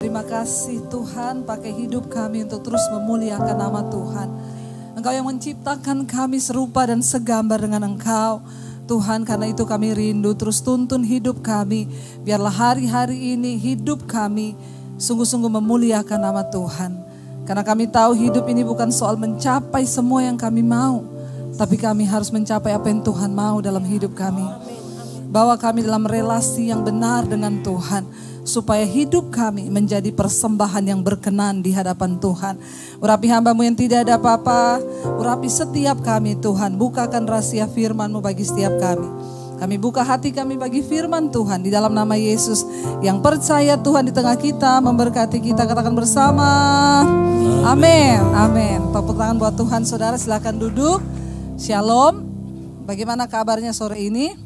Terima kasih Tuhan, pakai hidup kami untuk terus memuliakan nama Tuhan. Engkau yang menciptakan kami serupa dan segambar dengan Engkau. Tuhan, karena itu kami rindu, terus tuntun hidup kami. Biarlah hari-hari ini hidup kami sungguh-sungguh memuliakan nama Tuhan. Karena kami tahu hidup ini bukan soal mencapai semua yang kami mau, tapi kami harus mencapai apa yang Tuhan mau dalam hidup kami. Bawa kami dalam relasi yang benar dengan Tuhan, supaya hidup kami menjadi persembahan yang berkenan di hadapan Tuhan. Urapi hamba-Mu yang tidak ada apa-apa, urapi setiap kami Tuhan. Bukakan rahasia firman-Mu bagi setiap kami. Kami buka hati kami bagi firman Tuhan di dalam nama Yesus. Yang percaya Tuhan di tengah kita, memberkati kita, katakan bersama. Amin, amin. Tepuk tangan buat Tuhan. Saudara silakan duduk. Shalom. Bagaimana kabarnya sore ini?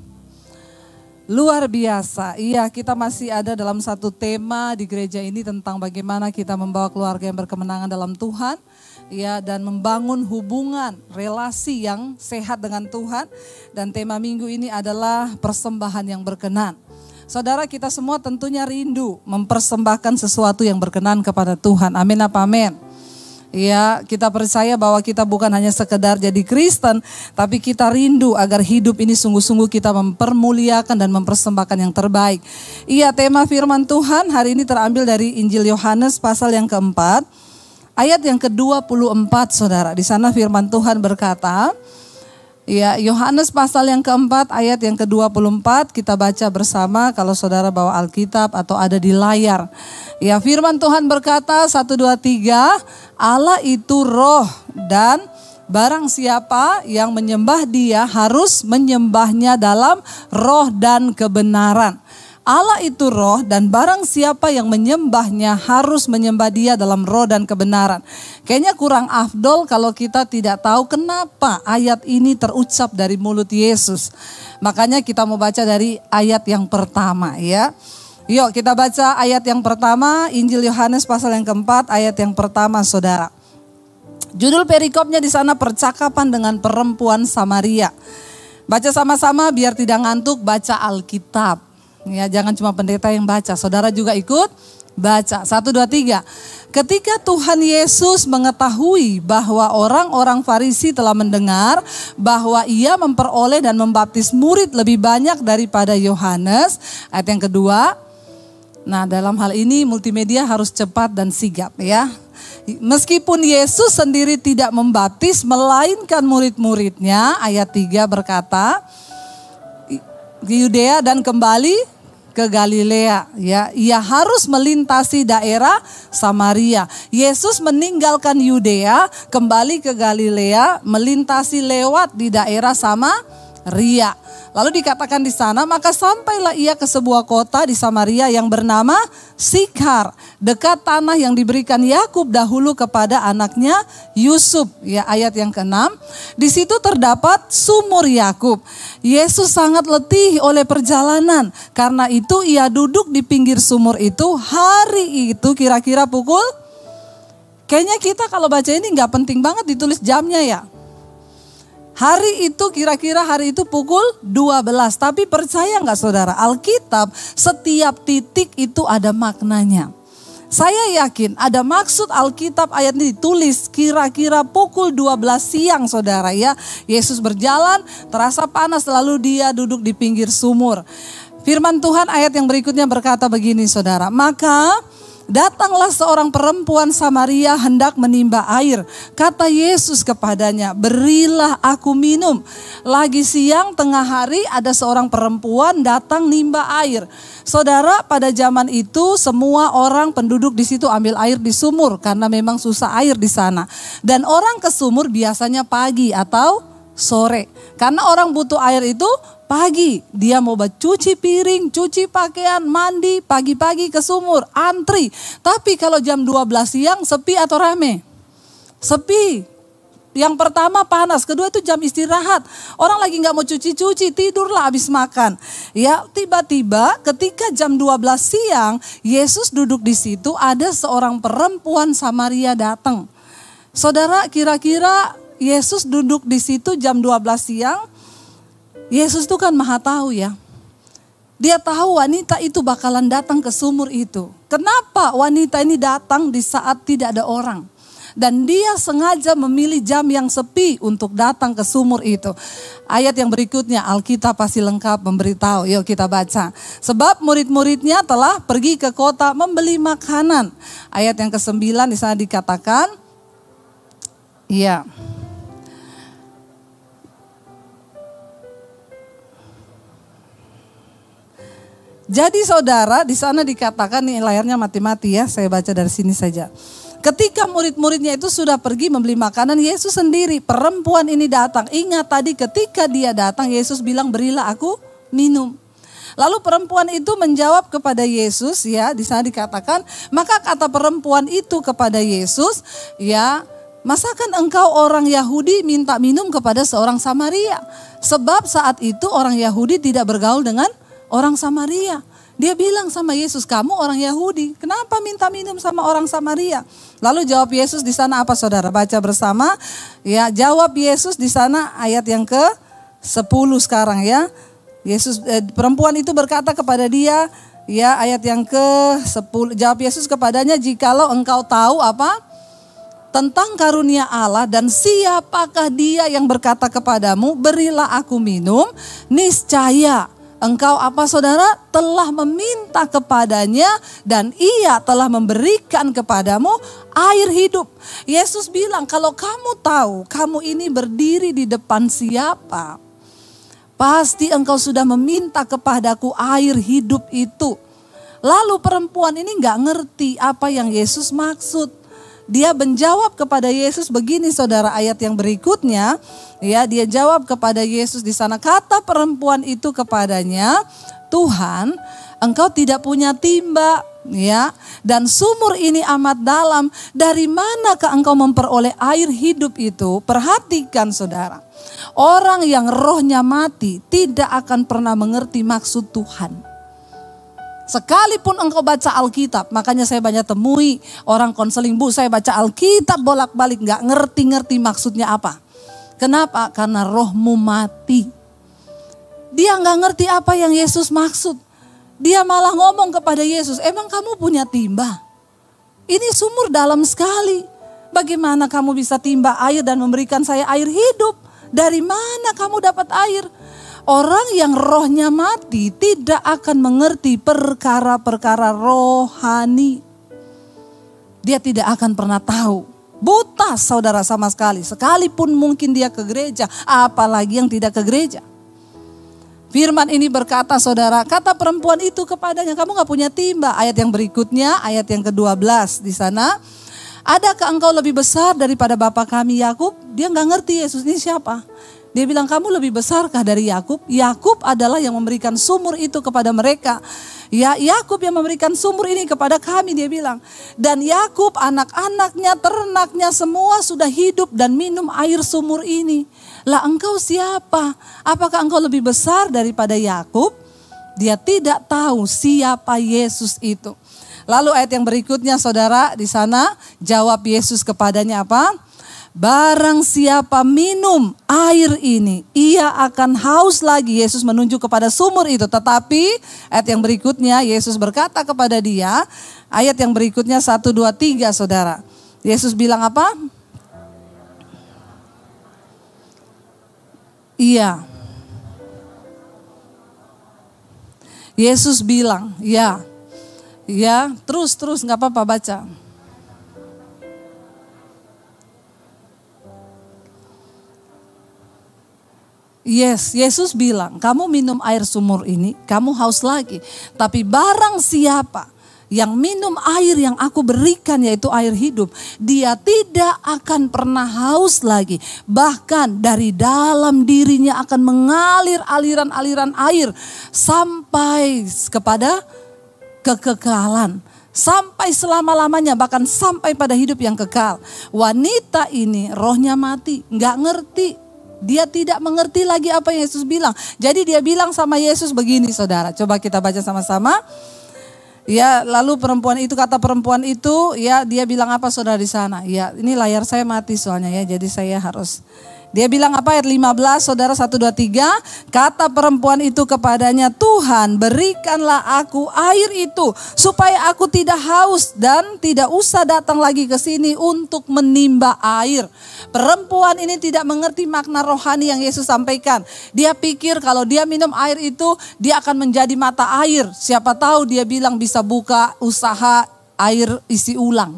Luar biasa, iya kita masih ada dalam satu tema di gereja ini tentang bagaimana kita membawa keluarga yang berkemenangan dalam Tuhan. Ya, dan membangun hubungan, relasi yang sehat dengan Tuhan. Dan tema minggu ini adalah persembahan yang berkenan. Saudara, kita semua tentunya rindu mempersembahkan sesuatu yang berkenan kepada Tuhan. Amin apa amin? Ya, kita percaya bahwa kita bukan hanya sekedar jadi Kristen, tapi kita rindu agar hidup ini sungguh-sungguh kita mempermuliakan dan mempersembahkan yang terbaik. Iya, tema firman Tuhan hari ini terambil dari Injil Yohanes pasal yang keempat, ayat yang ke-24, saudara. Di sana firman Tuhan berkata, ya, Yohanes pasal yang keempat, ayat yang ke-24, kita baca bersama kalau saudara bawa Alkitab atau ada di layar. Ya, firman Tuhan berkata, 1, 2, 3, Allah itu roh dan barang siapa yang menyembah Dia harus menyembahnya dalam roh dan kebenaran. Allah itu roh dan barang siapa yang menyembahnya harus menyembah Dia dalam roh dan kebenaran. Kayaknya kurang afdol kalau kita tidak tahu kenapa ayat ini terucap dari mulut Yesus. Makanya kita mau baca dari ayat yang pertama ya. Yuk kita baca ayat yang pertama, Injil Yohanes pasal yang keempat, ayat yang pertama saudara. Judul perikopnya di sana percakapan dengan perempuan Samaria. Baca sama-sama biar tidak ngantuk, baca Alkitab. Ya, jangan cuma pendeta yang baca, saudara juga ikut baca. 1, 2, 3. Ketika Tuhan Yesus mengetahui bahwa orang-orang Farisi telah mendengar bahwa Ia memperoleh dan membaptis murid lebih banyak daripada Yohanes. Ayat yang kedua. Nah, dalam hal ini multimedia harus cepat dan sigap ya. Meskipun Yesus sendiri tidak membaptis melainkan murid-muridnya, ayat 3 berkata, Yudea dan kembali ke Galilea ya. Ia harus melintasi daerah Samaria. Yesus meninggalkan Yudea, kembali ke Galilea, melintasi lewat di daerah Samaria. Lalu dikatakan di sana, maka sampailah ia ke sebuah kota di Samaria yang bernama Sikhar, dekat tanah yang diberikan Yakub dahulu kepada anaknya Yusuf. Ya, ayat yang ke-6. Di situ terdapat sumur Yakub. Yesus sangat letih oleh perjalanan, karena itu ia duduk di pinggir sumur itu. Hari itu kira-kira pukul, kayaknya kita kalau baca ini nggak penting banget ditulis jamnya ya. Hari itu kira-kira hari itu pukul 12. Tapi percaya nggak saudara, Alkitab setiap titik itu ada maknanya. Saya yakin ada maksud Alkitab ayat ini ditulis kira-kira pukul 12 siang saudara ya. Yesus berjalan, terasa panas lalu Dia duduk di pinggir sumur. Firman Tuhan ayat yang berikutnya berkata begini saudara. Maka datanglah seorang perempuan Samaria hendak menimba air. Kata Yesus kepadanya, berilah aku minum. Lagi siang tengah hari ada seorang perempuan datang nimba air. Saudara, pada zaman itu semua orang penduduk di situ ambil air di sumur karena memang susah air di sana. Dan orang ke sumur biasanya pagi atau sore. Karena orang butuh air itu pagi, dia mau cuci piring, cuci pakaian, mandi, pagi-pagi ke sumur, antri. Tapi kalau jam 12 siang sepi atau rame? Sepi. Yang pertama panas, kedua itu jam istirahat. Orang lagi gak mau cuci-cuci, tidurlah habis makan. Ya, tiba-tiba ketika jam 12 siang, Yesus duduk di situ, ada seorang perempuan Samaria datang. Saudara, kira-kira Yesus duduk di situ jam 12 siang, Yesus itu kan maha tahu ya. Dia tahu wanita itu bakalan datang ke sumur itu. Kenapa wanita ini datang di saat tidak ada orang? Dan dia sengaja memilih jam yang sepi untuk datang ke sumur itu. Ayat yang berikutnya Alkitab pasti lengkap memberitahu. Yuk kita baca. Sebab murid-muridnya telah pergi ke kota membeli makanan. Ayat yang ke-9 di sana dikatakan, iya. Jadi saudara, di sana dikatakan, nih layarnya mati-mati ya, saya baca dari sini saja. Ketika murid-muridnya itu sudah pergi membeli makanan, Yesus sendiri, perempuan ini datang. Ingat tadi ketika dia datang, Yesus bilang, berilah aku minum. Lalu perempuan itu menjawab kepada Yesus, ya, di sana dikatakan, maka kata perempuan itu kepada Yesus, ya, masakan engkau orang Yahudi minta minum kepada seorang Samaria? Sebab saat itu orang Yahudi tidak bergaul dengan orang Samaria. Dia bilang sama Yesus, kamu orang Yahudi, kenapa minta minum sama orang Samaria? Lalu jawab Yesus di sana apa saudara? Baca bersama. Ya, jawab Yesus di sana ayat yang ke-10 sekarang ya. Perempuan itu berkata kepada dia, ya ayat yang ke-10. Jawab Yesus kepadanya, jikalau engkau tahu apa? Tentang karunia Allah dan siapakah dia yang berkata kepadamu, berilah aku minum, niscaya engkau apa saudara? Telah meminta kepadanya dan ia telah memberikan kepadamu air hidup. Yesus bilang kalau kamu tahu kamu ini berdiri di depan siapa, pasti engkau sudah meminta kepadaku air hidup itu. Lalu perempuan ini gak ngerti apa yang Yesus maksud. Dia menjawab kepada Yesus begini saudara, ayat yang berikutnya, ya, dia jawab kepada Yesus di sana, kata perempuan itu kepadanya, Tuhan, engkau tidak punya timba, ya, dan sumur ini amat dalam, dari manakah engkau memperoleh air hidup itu? Perhatikan saudara, orang yang rohnya mati tidak akan pernah mengerti maksud Tuhan. Sekalipun engkau baca Alkitab, makanya saya banyak temui orang konseling, Bu saya baca Alkitab bolak-balik gak ngerti-ngerti maksudnya apa. Kenapa? Karena rohmu mati. Dia gak ngerti apa yang Yesus maksud. Dia malah ngomong kepada Yesus, emang kamu punya timba? Ini sumur dalam sekali. Bagaimana kamu bisa timba air dan memberikan saya air hidup? Dari mana kamu dapat air? Orang yang rohnya mati tidak akan mengerti perkara-perkara rohani. Dia tidak akan pernah tahu. Buta saudara sama sekali. Sekalipun mungkin dia ke gereja, apalagi yang tidak ke gereja. Firman ini berkata saudara, kata perempuan itu kepadanya, kamu gak punya timba. Ayat yang berikutnya, ayat yang ke-12 di sana. Adakah engkau lebih besar daripada bapa kami Yakub? Dia gak ngerti Yesus ini siapa. Dia bilang, kamu lebih besarkah dari Yakub? Yakub adalah yang memberikan sumur itu kepada mereka. Ya, Yakub yang memberikan sumur ini kepada kami, dia bilang. Dan Yakub, anak-anaknya, ternaknya semua sudah hidup dan minum air sumur ini. Lah engkau siapa? Apakah engkau lebih besar daripada Yakub? Dia tidak tahu siapa Yesus itu. Lalu ayat yang berikutnya saudara, di sana jawab Yesus kepadanya apa? Barang siapa minum air ini, ia akan haus lagi. Yesus menunjuk kepada sumur itu. Tetapi ayat yang berikutnya Yesus berkata kepada dia, ayat yang berikutnya 1, 2, 3 saudara. Yesus bilang apa? Iya. Yesus bilang, ya. Ya, terus gak apa-apa baca. Yes, Yesus bilang, kamu minum air sumur ini, kamu haus lagi. Tapi barang siapa yang minum air yang aku berikan, yaitu air hidup, dia tidak akan pernah haus lagi. Bahkan dari dalam dirinya akan mengalir aliran-aliran air sampai kepada kekekalan. Sampai selama-lamanya, bahkan sampai pada hidup yang kekal. Wanita ini rohnya mati, gak ngerti. Dia tidak mengerti lagi apa yang Yesus bilang. Jadi dia bilang sama Yesus begini saudara. Coba kita baca sama-sama. Ya, lalu perempuan itu, kata perempuan itu, ya dia bilang apa saudara di sana? Ya, ini layar saya mati soalnya ya. Jadi saya harus Dia bilang apa ayat 15, saudara 1, 2, 3. Kata perempuan itu kepadanya, Tuhan berikanlah aku air itu supaya aku tidak haus dan tidak usah datang lagi ke sini untuk menimba air. Perempuan ini tidak mengerti makna rohani yang Yesus sampaikan. Dia pikir kalau dia minum air itu dia akan menjadi mata air. Siapa tahu dia bilang bisa buka usaha air isi ulang.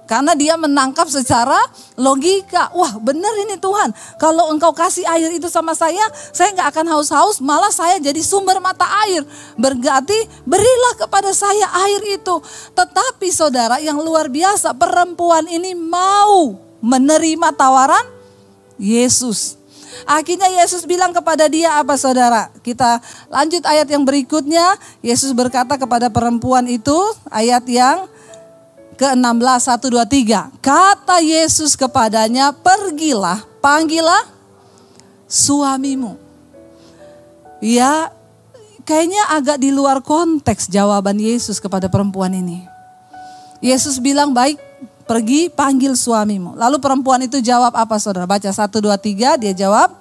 Karena dia menangkap secara logika. Wah benar ini Tuhan. Kalau engkau kasih air itu sama saya nggak akan haus-haus. Malah saya jadi sumber mata air. Berarti berilah kepada saya air itu. Tetapi saudara yang luar biasa, perempuan ini mau menerima tawaran Yesus. Akhirnya Yesus bilang kepada dia apa saudara? Kita lanjut ayat yang berikutnya. Yesus berkata kepada perempuan itu, ayat yang ke-16, 1, 2, 3. Kata Yesus kepadanya, pergilah, panggillah suamimu. Ya, kayaknya agak di luar konteks jawaban Yesus kepada perempuan ini. Yesus bilang, baik, pergi panggil suamimu. Lalu perempuan itu jawab apa saudara? Baca 1, 2, 3, dia jawab,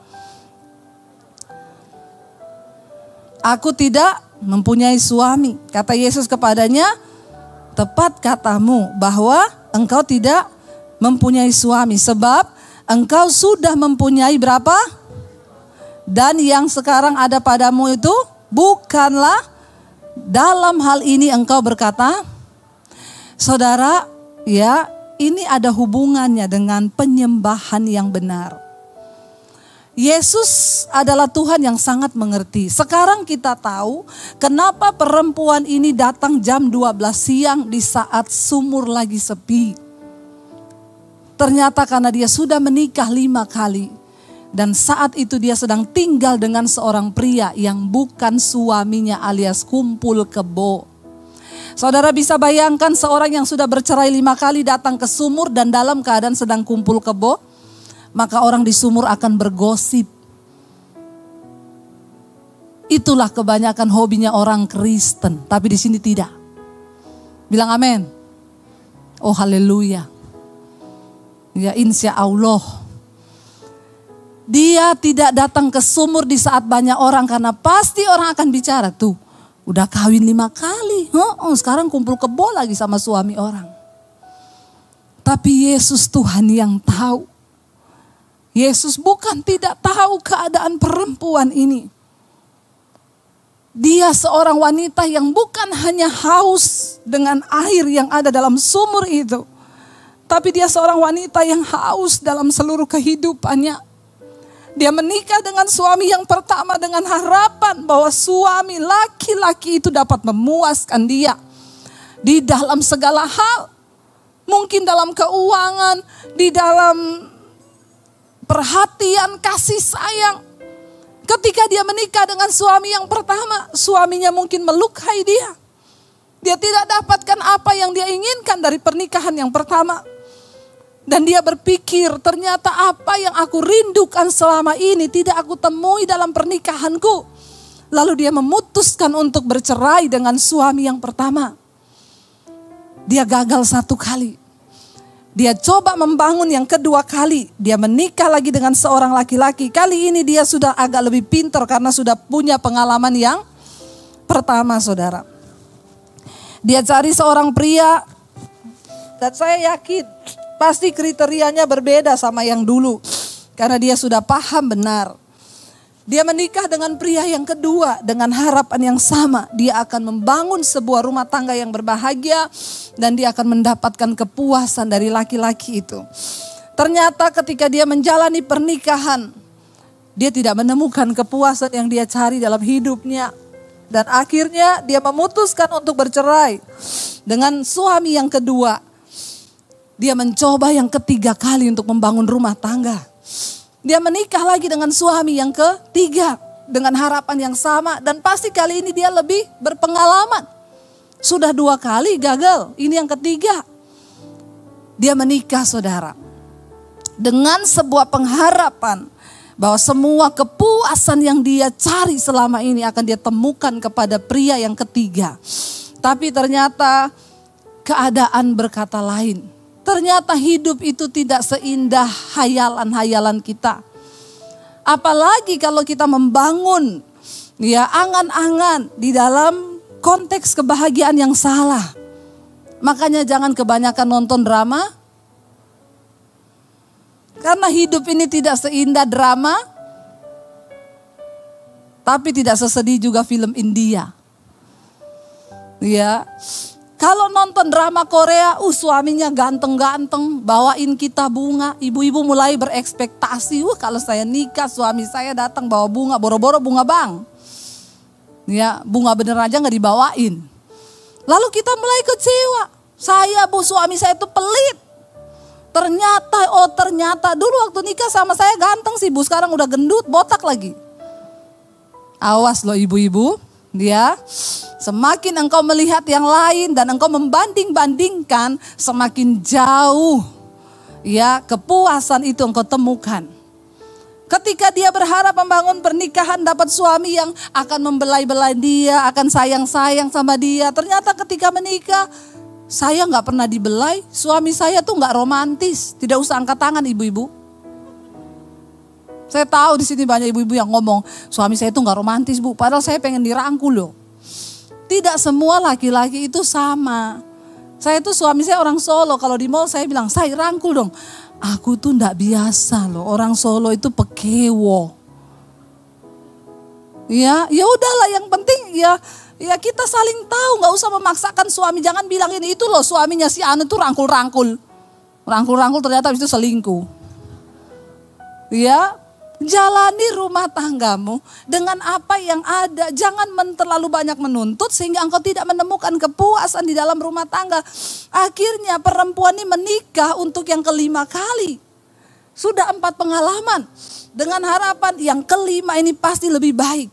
aku tidak mempunyai suami. Kata Yesus kepadanya, tepat katamu bahwa engkau tidak mempunyai suami. Sebab engkau sudah mempunyai berapa? Dan yang sekarang ada padamu itu bukanlah dalam hal ini engkau berkata. Saudara, ya ini ada hubungannya dengan penyembahan yang benar. Yesus adalah Tuhan yang sangat mengerti. Sekarang kita tahu kenapa perempuan ini datang jam 12 siang di saat sumur lagi sepi. Ternyata karena dia sudah menikah 5 kali. Dan saat itu dia sedang tinggal dengan seorang pria yang bukan suaminya alias kumpul kebo. Saudara bisa bayangkan seorang yang sudah bercerai 5 kali datang ke sumur dan dalam keadaan sedang kumpul kebo. Maka orang di sumur akan bergosip. Itulah kebanyakan hobinya orang Kristen. Tapi di sini tidak. Bilang amin. Oh haleluya. Ya insya Allah. Dia tidak datang ke sumur di saat banyak orang. Karena pasti orang akan bicara. Tuh udah kawin 5 kali. Sekarang kumpul kebo lagi sama suami orang. Tapi Yesus Tuhan yang tahu. Yesus bukan tidak tahu keadaan perempuan ini. Dia seorang wanita yang bukan hanya haus dengan air yang ada dalam sumur itu. Tapi dia seorang wanita yang haus dalam seluruh kehidupannya. Dia menikah dengan suami yang pertama dengan harapan bahwa suami laki-laki itu dapat memuaskan dia. Di dalam segala hal. Mungkin dalam keuangan, di dalam perhatian, kasih sayang. Ketika dia menikah dengan suami yang pertama, suaminya mungkin melukai dia. Dia tidak dapatkan apa yang dia inginkan dari pernikahan yang pertama. Dan dia berpikir, ternyata apa yang aku rindukan selama ini tidak aku temui dalam pernikahanku. Lalu dia memutuskan untuk bercerai dengan suami yang pertama. Dia gagal 1 kali. Dia coba membangun yang kedua kali. Dia menikah lagi dengan seorang laki-laki. Kali ini dia sudah agak lebih pintar karena sudah punya pengalaman yang pertama saudara. Dia cari seorang pria. Dan saya yakin pasti kriterianya berbeda sama yang dulu. Karena dia sudah paham benar. Dia menikah dengan pria yang kedua dengan harapan yang sama. Dia akan membangun sebuah rumah tangga yang berbahagia dan dia akan mendapatkan kepuasan dari laki-laki itu. Ternyata ketika dia menjalani pernikahan, dia tidak menemukan kepuasan yang dia cari dalam hidupnya. Dan akhirnya dia memutuskan untuk bercerai dengan suami yang kedua. Dia mencoba yang ketiga kali untuk membangun rumah tangga. Dia menikah lagi dengan suami yang ketiga dengan harapan yang sama dan pasti kali ini dia lebih berpengalaman. Sudah 2 kali gagal, ini yang ketiga. Dia menikah saudara dengan sebuah pengharapan bahwa semua kepuasan yang dia cari selama ini akan dia temukan kepada pria yang ketiga. Tapi ternyata keadaan berkata lain. Ternyata hidup itu tidak seindah hayalan-hayalan kita. Apalagi kalau kita membangun ya angan-angan di dalam konteks kebahagiaan yang salah. Makanya jangan kebanyakan nonton drama. Karena hidup ini tidak seindah drama. Tapi tidak sesedih juga film India. Ya. Kalau nonton drama Korea, suaminya ganteng-ganteng, bawain kita bunga. Ibu-ibu mulai berekspektasi, kalau saya nikah suami saya datang bawa bunga, boro-boro bunga bang. Ya, bunga bener aja gak dibawain. Lalu kita mulai kecewa. Suami saya itu pelit. Ternyata dulu waktu nikah sama saya ganteng sih Bu, sekarang udah gendut, botak lagi. Awas loh ibu-ibu, ya. Semakin engkau melihat yang lain dan engkau membanding-bandingkan, semakin jauh ya kepuasan itu engkau temukan. Ketika dia berharap membangun pernikahan, dapat suami yang akan membelai-belai dia, akan sayang-sayang sama dia. Ternyata ketika menikah, saya gak pernah dibelai, suami saya tuh gak romantis. Tidak usah angkat tangan ibu-ibu. Saya tahu di sini banyak ibu-ibu yang ngomong, suami saya itu gak romantis Bu, padahal saya pengen dirangkul loh. Tidak semua laki-laki itu sama. Saya tuh suami saya orang Solo, kalau di mall saya bilang, saya rangkul dong. Aku tuh gak biasa loh, orang Solo itu pekewo. Ya udahlah, yang penting ya kita saling tahu, gak usah memaksakan suami. Jangan bilang ini itu loh suaminya si Anu tuh rangkul-rangkul. Rangkul-rangkul ternyata itu selingkuh. Ya, jalani rumah tanggamu dengan apa yang ada. Jangan terlalu banyak menuntut sehingga engkau tidak menemukan kepuasan di dalam rumah tangga. Akhirnya perempuan ini menikah untuk yang kelima kali. Sudah 4 pengalaman. Dengan harapan yang kelima ini pasti lebih baik.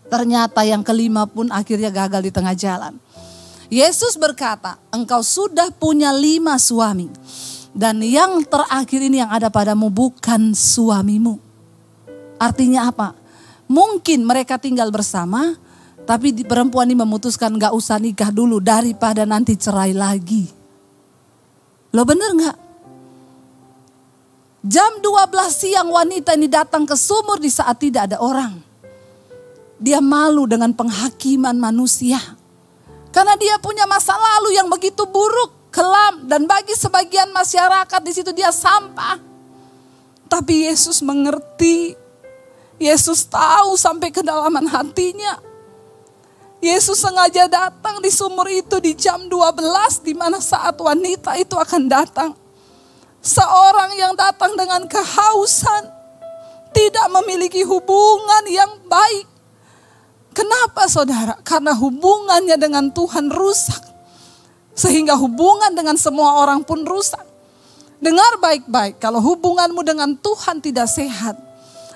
Ternyata yang kelima pun akhirnya gagal di tengah jalan. Yesus berkata, engkau sudah punya 5 suami. Dan yang terakhir ini yang ada padamu bukan suamimu. Artinya apa? Mungkin mereka tinggal bersama, tapi perempuan ini memutuskan gak usah nikah dulu daripada nanti cerai lagi. Lo bener gak? Jam 12 siang wanita ini datang ke sumur di saat tidak ada orang. Dia malu dengan penghakiman manusia. Karena dia punya masa lalu yang begitu buruk. Kelam, dan bagi sebagian masyarakat di situ dia sampah. Tapi Yesus mengerti. Yesus tahu sampai kedalaman hatinya. Yesus sengaja datang di sumur itu di jam 12 di mana saat wanita itu akan datang. Seorang yang datang dengan kehausan, tidak memiliki hubungan yang baik. Kenapa saudara? Karena hubungannya dengan Tuhan rusak. Sehingga hubungan dengan semua orang pun rusak. Dengar baik-baik, kalau hubunganmu dengan Tuhan tidak sehat,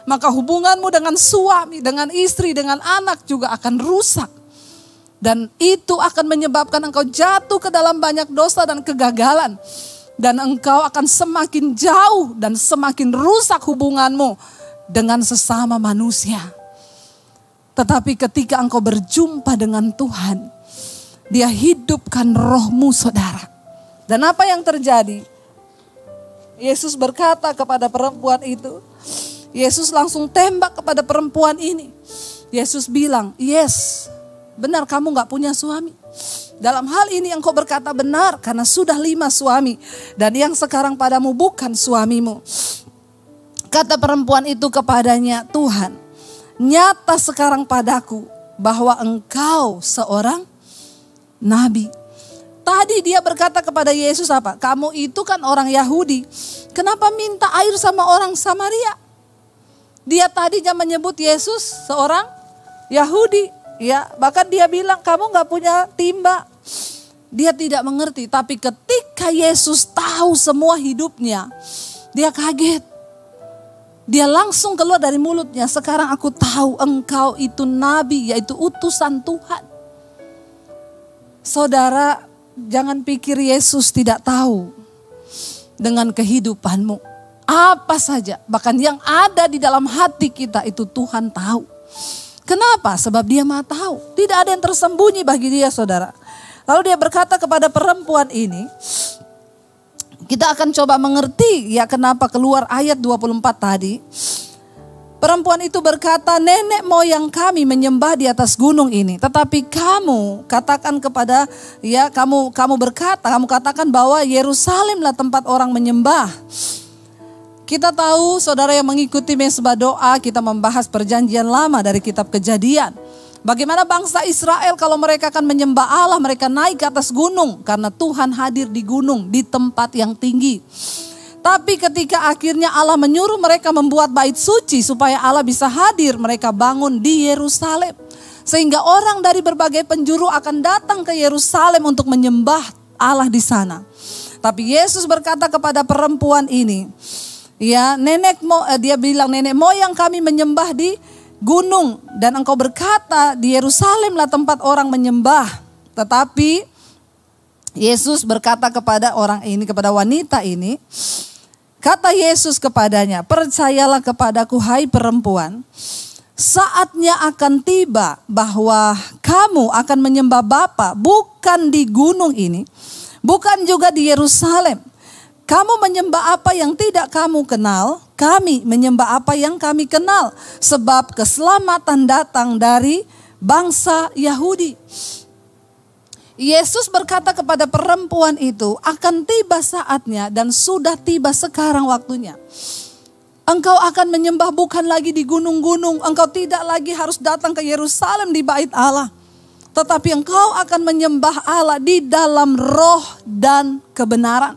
maka hubunganmu dengan suami, dengan istri, dengan anak juga akan rusak. Dan itu akan menyebabkan engkau jatuh ke dalam banyak dosa dan kegagalan. Dan engkau akan semakin jauh dan semakin rusak hubunganmu dengan sesama manusia. Tetapi ketika engkau berjumpa dengan Tuhan, Dia hidupkan rohmu saudara. Dan apa yang terjadi? Yesus berkata kepada perempuan itu. Yesus langsung tembak kepada perempuan ini. Yesus bilang, yes, benar kamu gak punya suami. Dalam hal ini engkau berkata benar karena sudah 5 suami. Dan yang sekarang padamu bukan suamimu. Kata perempuan itu kepadanya, Tuhan, nyata sekarang padaku bahwa engkau seorang nabi. Tadi dia berkata kepada Yesus apa? Kamu itu kan orang Yahudi. Kenapa minta air sama orang Samaria? Dia tadinya menyebut Yesus seorang Yahudi. Ya, bahkan dia bilang kamu gak punya timba. Dia tidak mengerti. Tapi ketika Yesus tahu semua hidupnya, dia kaget. Dia langsung keluar dari mulutnya. Sekarang aku tahu engkau itu nabi, yaitu utusan Tuhan. Saudara, jangan pikir Yesus tidak tahu dengan kehidupanmu. Apa saja, bahkan yang ada di dalam hati kita itu Tuhan tahu. Kenapa? Sebab Dia Maha tahu. Tidak ada yang tersembunyi bagi Dia, saudara. Lalu Dia berkata kepada perempuan ini, Kita akan coba mengerti ya kenapa keluar ayat 24 tadi. Perempuan itu berkata, nenek moyang kami menyembah di atas gunung ini. Tetapi kamu katakan kepada, ya kamu katakan bahwa Yerusalemlah tempat orang menyembah. Kita tahu saudara yang mengikuti mesbah doa, kita membahas perjanjian lama dari kitab Kejadian. Bagaimana bangsa Israel kalau mereka akan menyembah Allah, mereka naik ke atas gunung. Karena Tuhan hadir di gunung, di tempat yang tinggi. Tapi ketika akhirnya Allah menyuruh mereka membuat bait suci supaya Allah bisa hadir, mereka bangun di Yerusalem. Sehingga orang dari berbagai penjuru akan datang ke Yerusalem untuk menyembah Allah di sana. Tapi Yesus berkata kepada perempuan ini, ya dia bilang nenek moyang kami menyembah di gunung dan engkau berkata di Yerusalemlah tempat orang menyembah. Tetapi Yesus berkata kepada orang ini, kepada wanita ini, kata Yesus kepadanya, percayalah kepadaku hai perempuan, saatnya akan tiba bahwa kamu akan menyembah Bapa bukan di gunung ini, bukan juga di Yerusalem. Kamu menyembah apa yang tidak kamu kenal, kami menyembah apa yang kami kenal. Sebab keselamatan datang dari bangsa Yahudi. Yesus berkata kepada perempuan itu, akan tiba saatnya dan sudah tiba sekarang waktunya. Engkau akan menyembah bukan lagi di gunung-gunung, engkau tidak lagi harus datang ke Yerusalem di bait Allah. Tetapi engkau akan menyembah Allah di dalam roh dan kebenaran.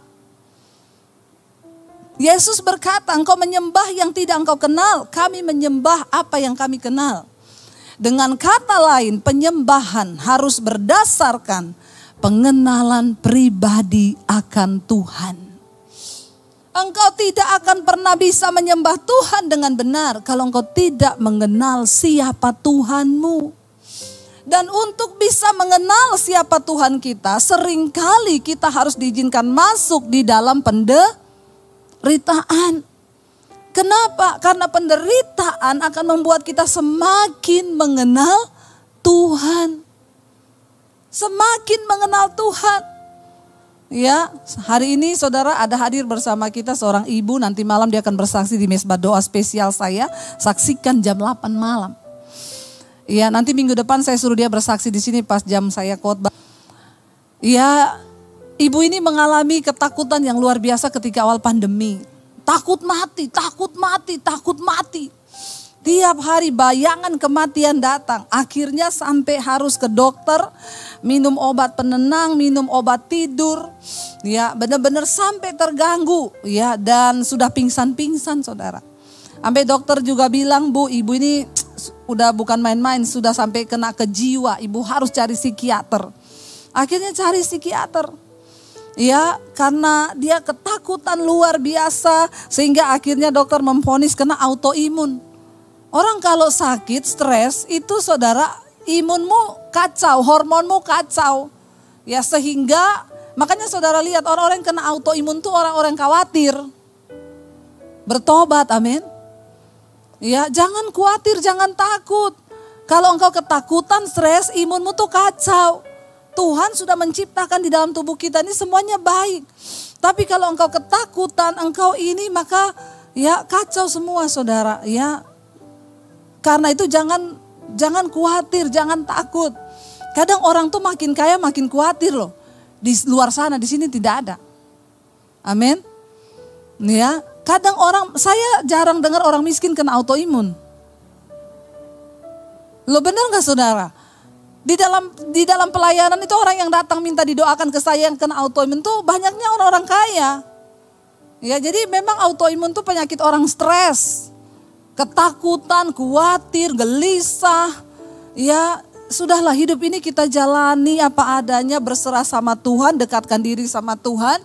Yesus berkata, engkau menyembah yang tidak engkau kenal, kami menyembah apa yang kami kenal. Dengan kata lain, penyembahan harus berdasarkan pengenalan pribadi akan Tuhan. Engkau tidak akan pernah bisa menyembah Tuhan dengan benar kalau engkau tidak mengenal siapa Tuhanmu. Dan untuk bisa mengenal siapa Tuhan kita, seringkali kita harus diizinkan masuk di dalam penderitaan. Kenapa? Karena penderitaan akan membuat kita semakin mengenal Tuhan. Semakin mengenal Tuhan. Ya, hari ini saudara ada hadir bersama kita seorang ibu, nanti malam dia akan bersaksi di mesbah doa spesial saya. Saksikan jam 8 malam. Ya, nanti minggu depan saya suruh dia bersaksi di sini pas jam saya khotbah. Ya, ibu ini mengalami ketakutan yang luar biasa ketika awal pandemi. Takut mati, takut mati, takut mati. Tiap hari bayangan kematian datang. Akhirnya sampai harus ke dokter, minum obat penenang, minum obat tidur. Ya, benar-benar sampai terganggu. Ya, dan sudah pingsan-pingsan saudara. Sampai dokter juga bilang, Bu, ibu ini udah bukan main-main, sudah sampai kena ke jiwa. Ibu harus cari psikiater. Akhirnya cari psikiater. Ya, karena dia ketakutan luar biasa sehingga akhirnya dokter memvonis kena autoimun. Orang kalau sakit, stres itu saudara imunmu kacau, hormonmu kacau. Ya, sehingga makanya saudara lihat orang-orang yang kena autoimun itu orang-orang khawatir. Bertobat, amin. Ya, jangan khawatir, jangan takut. Kalau engkau ketakutan, stres, imunmu tuh kacau. Tuhan sudah menciptakan di dalam tubuh kita ini semuanya baik. Tapi kalau engkau ketakutan, engkau ini maka ya kacau semua saudara. Ya, karena itu jangan khawatir, jangan takut. Kadang orang tuh makin kaya makin khawatir loh. Di luar sana, di sini tidak ada. Amin. Ya, kadang saya jarang dengar orang miskin kena autoimun. Lo benar gak saudara? Di dalam pelayanan itu orang yang datang minta didoakan ke saya yang kena autoimun tuh banyaknya orang-orang kaya. Ya, jadi memang autoimun tuh penyakit orang stres. Ketakutan, khawatir, gelisah. Ya, sudahlah hidup ini kita jalani apa adanya, berserah sama Tuhan, dekatkan diri sama Tuhan.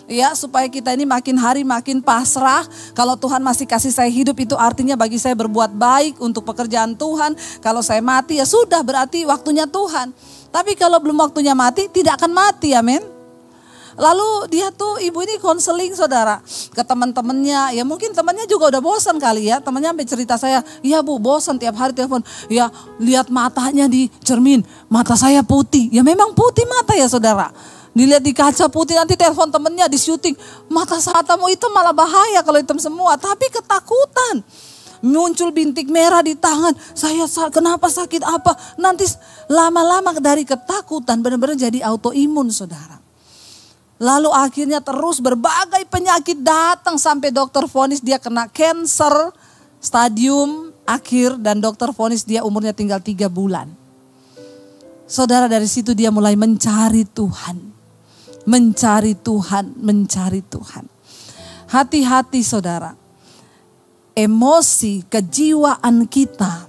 Ya, supaya kita ini makin hari makin pasrah. Kalau Tuhan masih kasih saya hidup itu artinya bagi saya berbuat baik untuk pekerjaan Tuhan. Kalau saya mati ya sudah berarti waktunya Tuhan. Tapi kalau belum waktunya mati tidak akan mati, amin. Lalu dia tuh ibu ini konseling saudara ke teman-temannya. Ya mungkin temannya juga udah bosan kali ya. Temannya sampai cerita saya, iya Bu bosan tiap hari telepon. Ya lihat matanya di cermin, mata saya putih. Ya memang putih mata ya saudara. Dilihat di kaca putih, nanti telepon temennya, di syuting. Matamu itu malah bahaya kalau hitam semua. Tapi ketakutan. Muncul bintik merah di tangan. Kenapa sakit apa? Nanti lama-lama dari ketakutan benar-benar jadi autoimun saudara. Lalu akhirnya terus berbagai penyakit datang sampai dokter vonis dia kena cancer stadium akhir. Dan dokter vonis dia umurnya tinggal 3 bulan. Saudara, dari situ dia mulai mencari Tuhan. Mencari Tuhan, mencari Tuhan. Hati-hati saudara. Emosi, kejiwaan kita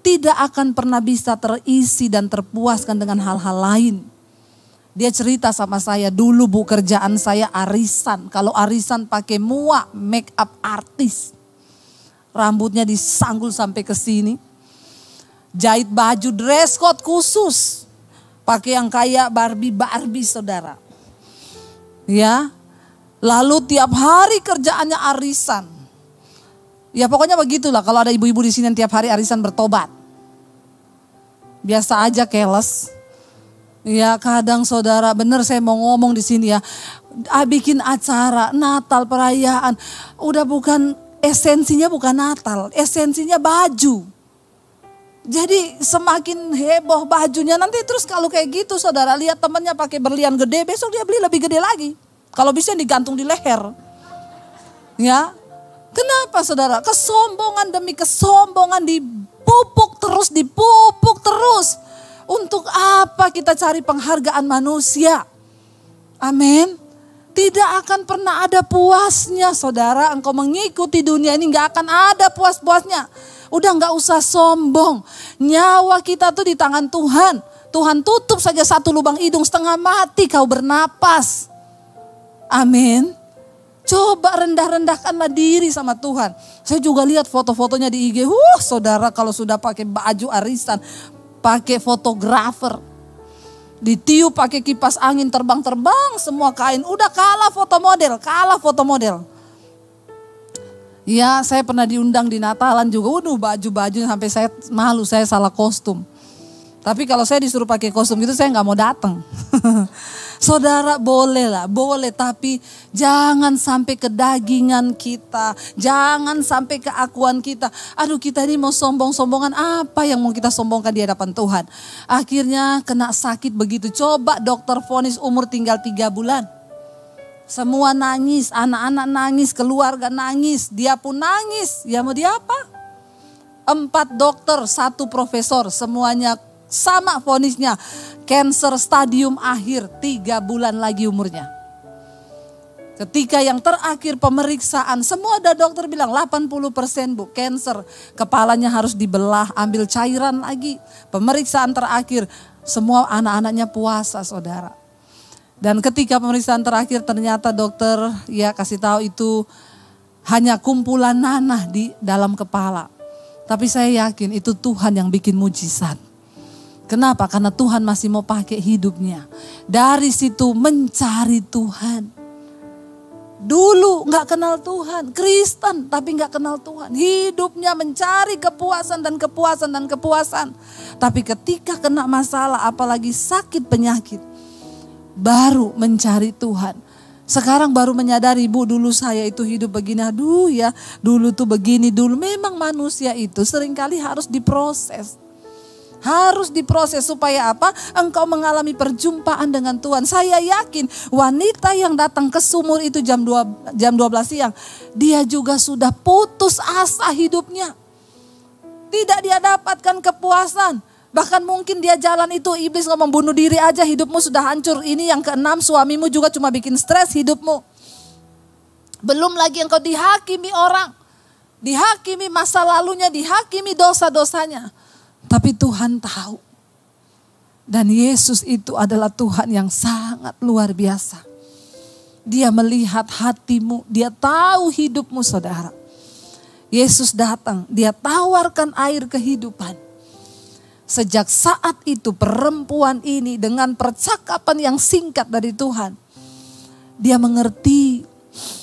tidak akan pernah bisa terisi dan terpuaskan dengan hal-hal lain. Dia cerita sama saya, dulu Bu kerjaan saya arisan. Kalau arisan pakai muak, make up artis. Rambutnya disanggul sampai ke sini. Jahit baju dress code khusus. Pakai yang kayak Barbie saudara. Ya. Lalu tiap hari kerjaannya arisan. Ya pokoknya begitulah kalau ada ibu-ibu di sini yang tiap hari arisan bertobat. Biasa aja keles. Ya kadang saudara, bener saya mau ngomong di sini ya. Bikin acara Natal perayaan. Udah bukan esensinya bukan Natal, esensinya baju. Jadi semakin heboh bajunya, nanti terus kalau kayak gitu saudara lihat temannya pakai berlian gede, besok dia beli lebih gede lagi. Kalau bisa digantung di leher. Ya, kenapa saudara? Kesombongan demi kesombongan dipupuk terus. Untuk apa kita cari penghargaan manusia? Amin. Tidak akan pernah ada puasnya saudara. Engkau mengikuti dunia ini gak akan ada puas-puasnya. Udah gak usah sombong. Nyawa kita tuh di tangan Tuhan. Tuhan tutup saja satu lubang hidung, setengah mati kau bernapas. Amin. Coba rendah-rendahkanlah diri sama Tuhan. Saya juga lihat foto-fotonya di IG. Saudara kalau sudah pakai baju arisan, pakai fotografer. Ditiup pakai kipas angin terbang-terbang semua kain. Udah kalah foto model. Ya, saya pernah diundang di Natalan juga. Baju-bajunya sampai saya malu, saya salah kostum. Tapi kalau saya disuruh pakai kostum gitu saya gak mau datang. Saudara boleh, tapi jangan sampai kedagingan kita. Jangan sampai keakuan kita. Aduh kita ini mau sombong-sombongan, apa yang mau kita sombongkan di hadapan Tuhan. Akhirnya kena sakit begitu. Coba dokter vonis umur tinggal 3 bulan. Semua nangis, anak-anak nangis, keluarga nangis, dia pun nangis. Ya mau dia apa? 4 dokter, 1 profesor, semuanya sama vonisnya. Cancer stadium akhir, 3 bulan lagi umurnya. Ketika yang terakhir pemeriksaan, semua ada dokter bilang 80% Bu, cancer. Kepalanya harus dibelah, ambil cairan lagi. Pemeriksaan terakhir, semua anak-anaknya puasa saudara. Dan ketika pemeriksaan terakhir ternyata dokter ya kasih tahu itu hanya kumpulan nanah di dalam kepala. Tapi saya yakin itu Tuhan yang bikin mujizat. Kenapa? Karena Tuhan masih mau pakai hidupnya. Dari situ mencari Tuhan. Dulu gak kenal Tuhan, Kristen tapi gak kenal Tuhan. Hidupnya mencari kepuasan dan kepuasan. Tapi ketika kena masalah apalagi sakit penyakit, baru mencari Tuhan. Sekarang baru menyadari, Bu dulu saya itu hidup begini. Aduh ya dulu tuh begini dulu. Memang manusia itu seringkali harus diproses. Harus diproses supaya apa? Engkau mengalami perjumpaan dengan Tuhan. Saya yakin wanita yang datang ke sumur itu jam 12 siang. Dia juga sudah putus asa hidupnya. Tidak dia dapatkan kepuasan. Bahkan mungkin dia jalan itu iblis ngomong bunuh diri aja, hidupmu sudah hancur. Ini yang ke-6, suamimu juga cuma bikin stres hidupmu. Belum lagi engkau dihakimi orang. Dihakimi masa lalunya, dihakimi dosa-dosanya. Tapi Tuhan tahu. Dan Yesus itu adalah Tuhan yang sangat luar biasa. Dia melihat hatimu, dia tahu hidupmu saudara. Yesus datang, dia tawarkan air kehidupan. Sejak saat itu perempuan ini dengan percakapan yang singkat dari Tuhan. Dia mengerti,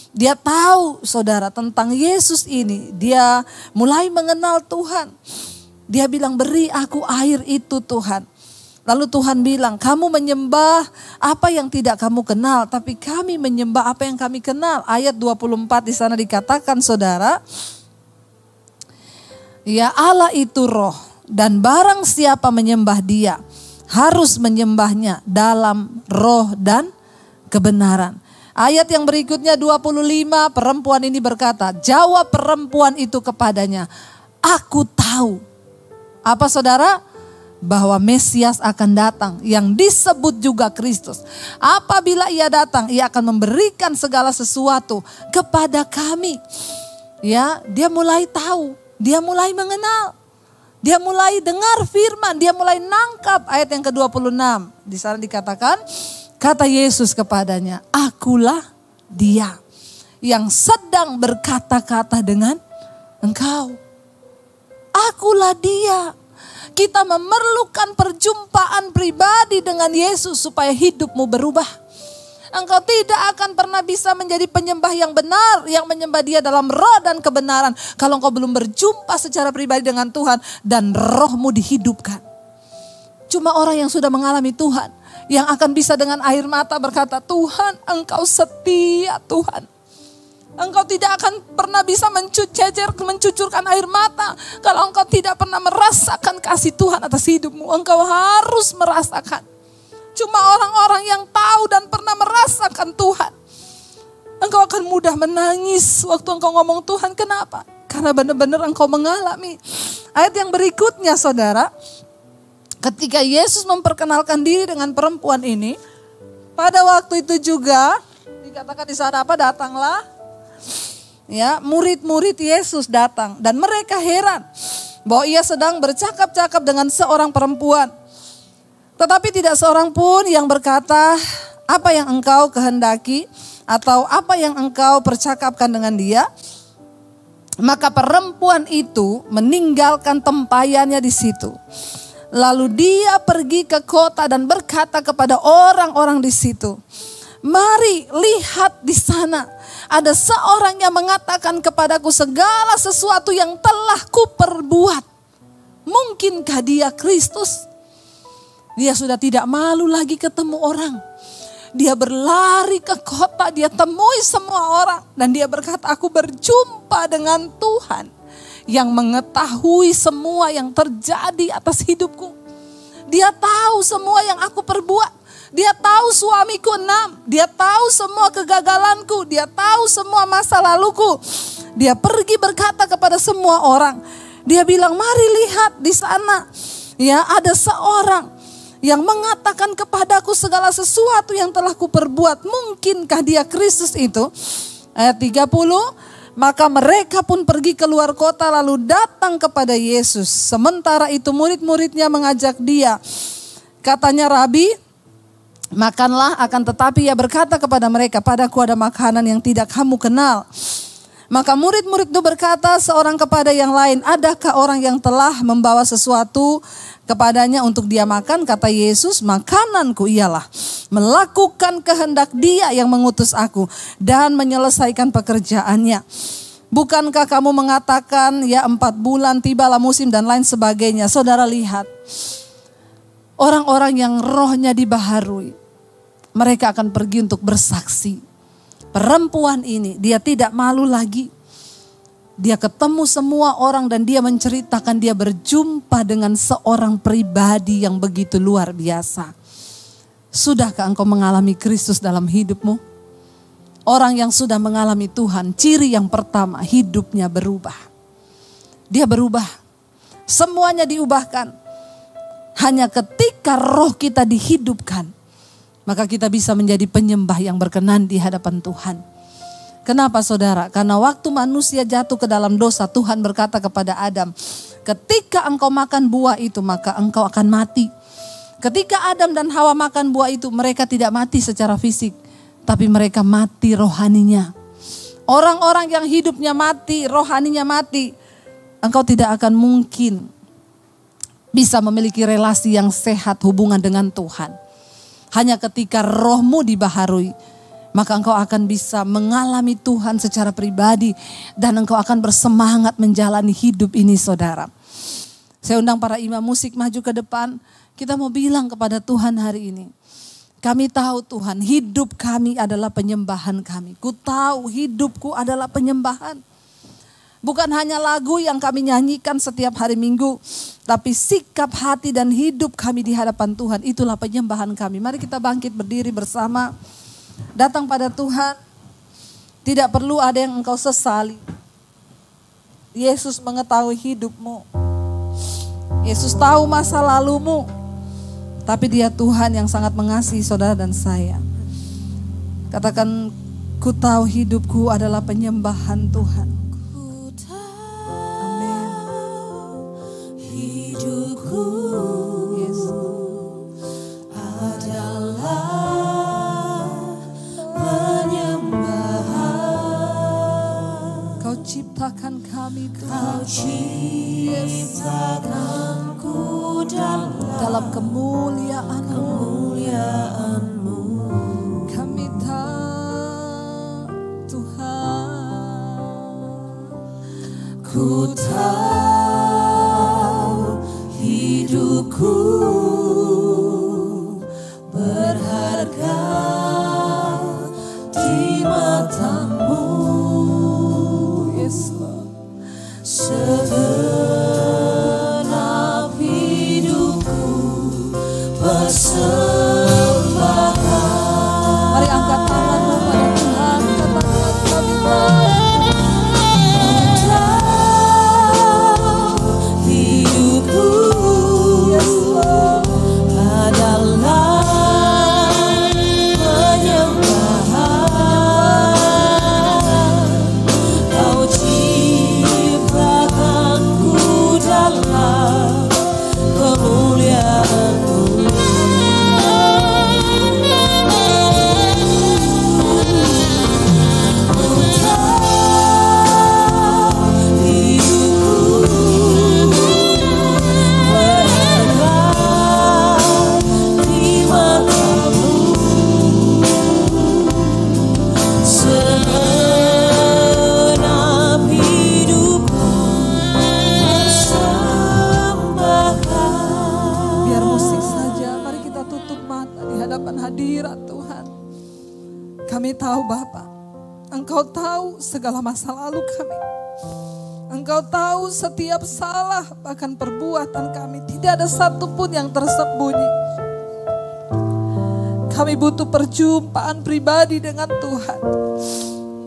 dia tahu saudara tentang Yesus ini. Dia mulai mengenal Tuhan. Dia bilang beri aku air itu Tuhan. Lalu Tuhan bilang, kamu menyembah apa yang tidak kamu kenal, tapi kami menyembah apa yang kami kenal. Ayat 24 di sana dikatakan, saudara, ya Allah itu roh, dan barang siapa menyembah dia, harus menyembahnya dalam roh dan kebenaran. Ayat yang berikutnya 25, perempuan ini berkata, jawab perempuan itu kepadanya, aku tahu. Apa saudara? Bahwa Mesias akan datang yang disebut juga Kristus. Apabila ia datang, ia akan memberikan segala sesuatu kepada kami. Ya, dia mulai tahu, dia mulai mengenal. Dia mulai dengar firman, dia mulai nangkap. Ayat yang ke-26 di sana dikatakan, kata Yesus kepadanya, akulah dia yang sedang berkata-kata dengan engkau. Akulah dia. Kita memerlukan perjumpaan pribadi dengan Yesus supaya hidupmu berubah. Engkau tidak akan pernah bisa menjadi penyembah yang benar, yang menyembah dia dalam roh dan kebenaran, kalau engkau belum berjumpa secara pribadi dengan Tuhan dan rohmu dihidupkan. Cuma orang yang sudah mengalami Tuhan, yang akan bisa dengan air mata berkata, Tuhan engkau setia Tuhan. Engkau tidak akan pernah bisa mencucurkan air mata kalau engkau tidak pernah merasakan kasih Tuhan atas hidupmu. Engkau harus merasakan. Cuma orang-orang yang tahu dan pernah merasakan Tuhan, engkau akan mudah menangis waktu engkau ngomong Tuhan. Kenapa? Karena benar-benar engkau mengalami. Ayat yang berikutnya saudara, ketika Yesus memperkenalkan diri dengan perempuan ini, pada waktu itu juga dikatakan di sana apa? Datanglah. Ya, murid-murid Yesus datang dan mereka heran bahwa ia sedang bercakap-cakap dengan seorang perempuan. Tetapi tidak seorang pun yang berkata, apa yang engkau kehendaki atau apa yang engkau percakapkan dengan dia. Maka perempuan itu meninggalkan tempayannya di situ. Lalu dia pergi ke kota dan berkata kepada orang-orang di situ, mari lihat di sana. Ada seorang yang mengatakan kepadaku segala sesuatu yang telah kuperbuat. Mungkinkah dia Kristus? Dia sudah tidak malu lagi ketemu orang. Dia berlari ke kota, dia temui semua orang. Dan dia berkata, aku berjumpa dengan Tuhan yang mengetahui semua yang terjadi atas hidupku. Dia tahu semua yang aku perbuat. Dia tahu suamiku 6, dia tahu semua kegagalanku, dia tahu semua masa laluku. Dia pergi berkata kepada semua orang. Dia bilang, mari lihat di sana. Ya, ada seorang yang mengatakan kepadaku segala sesuatu yang telah kuperbuat. Mungkinkah dia Kristus itu? Ayat 30, maka mereka pun pergi keluar kota lalu datang kepada Yesus. Sementara itu murid-muridnya mengajak dia. Katanya, Rabi, makanlah, akan tetapi ia berkata kepada mereka, padaku ada makanan yang tidak kamu kenal. Maka murid-murid itu berkata seorang kepada yang lain, adakah orang yang telah membawa sesuatu kepadanya untuk dia makan? Kata Yesus, makananku ialah melakukan kehendak dia yang mengutus aku dan menyelesaikan pekerjaannya. Bukankah kamu mengatakan ya 4 bulan tibalah musim dan lain sebagainya. Saudara lihat, orang-orang yang rohnya dibaharui, mereka akan pergi untuk bersaksi. Perempuan ini, dia tidak malu lagi. Dia ketemu semua orang dan dia menceritakan dia berjumpa dengan seorang pribadi yang begitu luar biasa. Sudahkah engkau mengalami Kristus dalam hidupmu? Orang yang sudah mengalami Tuhan, ciri yang pertama, hidupnya berubah. Dia berubah. Semuanya diubahkan. Hanya ketika roh kita dihidupkan, maka kita bisa menjadi penyembah yang berkenan di hadapan Tuhan. Kenapa saudara? Karena waktu manusia jatuh ke dalam dosa, Tuhan berkata kepada Adam, ketika engkau makan buah itu maka engkau akan mati. Ketika Adam dan Hawa makan buah itu, mereka tidak mati secara fisik, tapi mereka mati rohaninya. Orang-orang yang hidupnya mati, rohaninya mati, engkau tidak akan mungkin bisa memiliki relasi yang sehat hubungan dengan Tuhan. Hanya ketika rohmu dibaharui, maka engkau akan bisa mengalami Tuhan secara pribadi dan engkau akan bersemangat menjalani hidup ini saudara. Saya undang para imam musik maju ke depan. Kita mau bilang kepada Tuhan hari ini, kami tahu Tuhan, hidup kami adalah penyembahan kami. Ku tahu hidupku adalah penyembahan. Bukan hanya lagu yang kami nyanyikan setiap hari Minggu, tapi sikap hati dan hidup kami di hadapan Tuhan, itulah penyembahan kami. Mari kita bangkit berdiri bersama, datang pada Tuhan. Tidak perlu ada yang engkau sesali. Yesus mengetahui hidupmu. Yesus tahu masa lalumu. Tapi Dia Tuhan yang sangat mengasihi saudara dan saya. Katakan, ku tahu hidupku adalah penyembahan Tuhan. Ku tahu hidupku adalah penyembahan. Kau ciptakan kami, Kau ciptakanku dalam kemuliaan-Mu. Kami tahu Tuhan. Ku tahu hidupku berharga di mata-Mu, Yesus. segenap hidupku persembahkan. Mari angkat tanganmu pada Tuhan. Katakan, kami tahu. Hidupku adalah penyembahan. Kau ciptakanku dalam kemuliaan-Mu. Biar musik saja, mari kita tutup mata di hadapan hadirat Tuhan. Kami tahu Bapa, Engkau tahu segala masa lalu kami. Engkau tahu setiap salah, bahkan perbuatan kami. Tidak ada satupun yang tersembunyi. Kami butuh perjumpaan pribadi dengan Tuhan.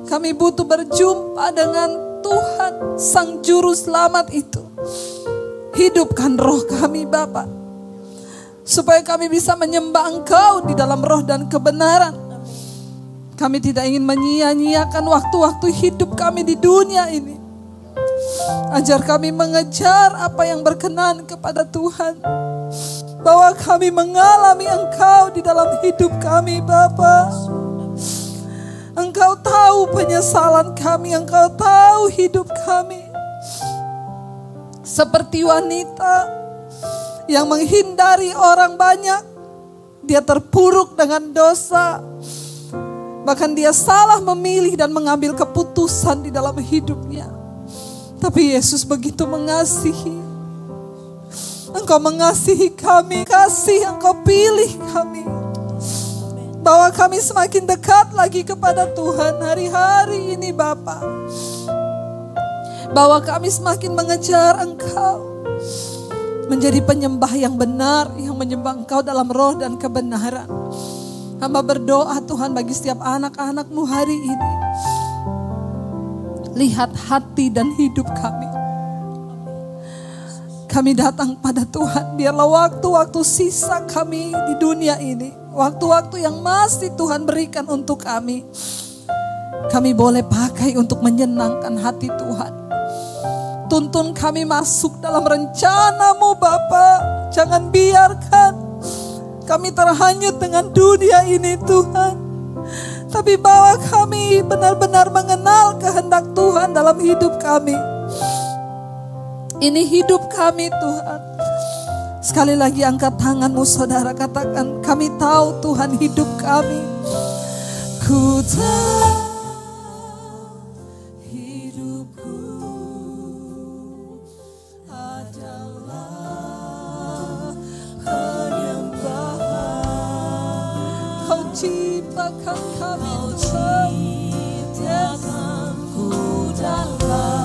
Kami butuh berjumpa dengan Tuhan, Sang Juru Selamat itu. Hidupkan roh kami Bapa, supaya kami bisa menyembah Engkau di dalam roh dan kebenaran. Kami tidak ingin menyia-nyiakan waktu-waktu hidup kami di dunia ini. Ajar kami mengejar apa yang berkenan kepada Tuhan. Bahwa kami mengalami Engkau di dalam hidup kami Bapa. Engkau tahu penyesalan kami, Engkau tahu hidup kami. Seperti wanita yang menghindari orang banyak, dia terpuruk dengan dosa. Bahkan dia salah memilih dan mengambil keputusan di dalam hidupnya. Tapi Yesus begitu mengasihi. Engkau mengasihi kami, kasih Engkau pilih kami. Bahwa kami semakin dekat lagi kepada Tuhan hari-hari ini Bapa. Bahwa kami semakin mengejar Engkau. Menjadi penyembah yang benar, yang menyembah Engkau dalam roh dan kebenaran. Hamba berdoa Tuhan bagi setiap anak-anak-Mu hari ini. Lihat hati dan hidup kami. Kami datang pada Tuhan, biarlah waktu-waktu sisa kami di dunia ini, waktu-waktu yang masih Tuhan berikan untuk kami boleh pakai untuk menyenangkan hati Tuhan. Tuntun kami masuk dalam rencana-Mu Bapa. Jangan biarkan kami terhanyut dengan dunia ini Tuhan. Tapi bawa kami benar-benar mengenal kehendak Tuhan dalam hidup kami. Ini hidup kami Tuhan. Sekali lagi angkat tanganmu saudara, katakan, kami tahu Tuhan hidup kami. Ku tahu hidupku adalah ciptakan kami Tuhan. Ciptakanku dalam